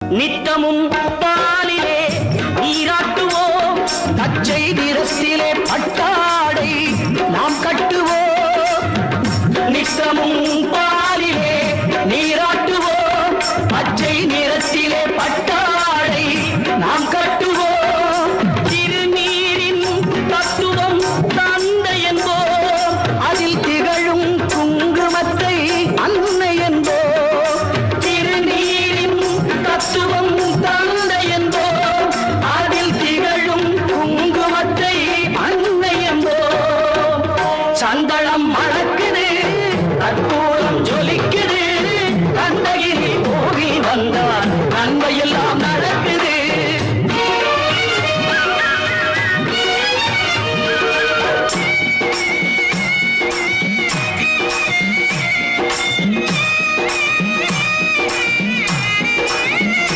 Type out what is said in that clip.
நித்தமும் பாலிலே நீராட்டுவோம், பச்சை நிறத்திலே பட்டாடை நாம் கட்டுவோம். நித்தமும் பாலிலே நீராட்டுவோம், பச்சை நிறத்திலே பட்டாடை நாம் கட்டுவோம். திருநீரின் தத்துவம் தந்தை என்போம், அதில் திகழும் குங்குமத்தை அன்னை என்போம். திருநீரின் தத்துவம் தந்தை என்போம், அதில் திகழும் குங்குமத்தை அன்னை என்போம். சந்தனம் மணக்குது, கற்பூரம் ஜொலிக்குது, கந்தகிரி போகி வந்தார் நன்மையெல்லாம் நடக்குது.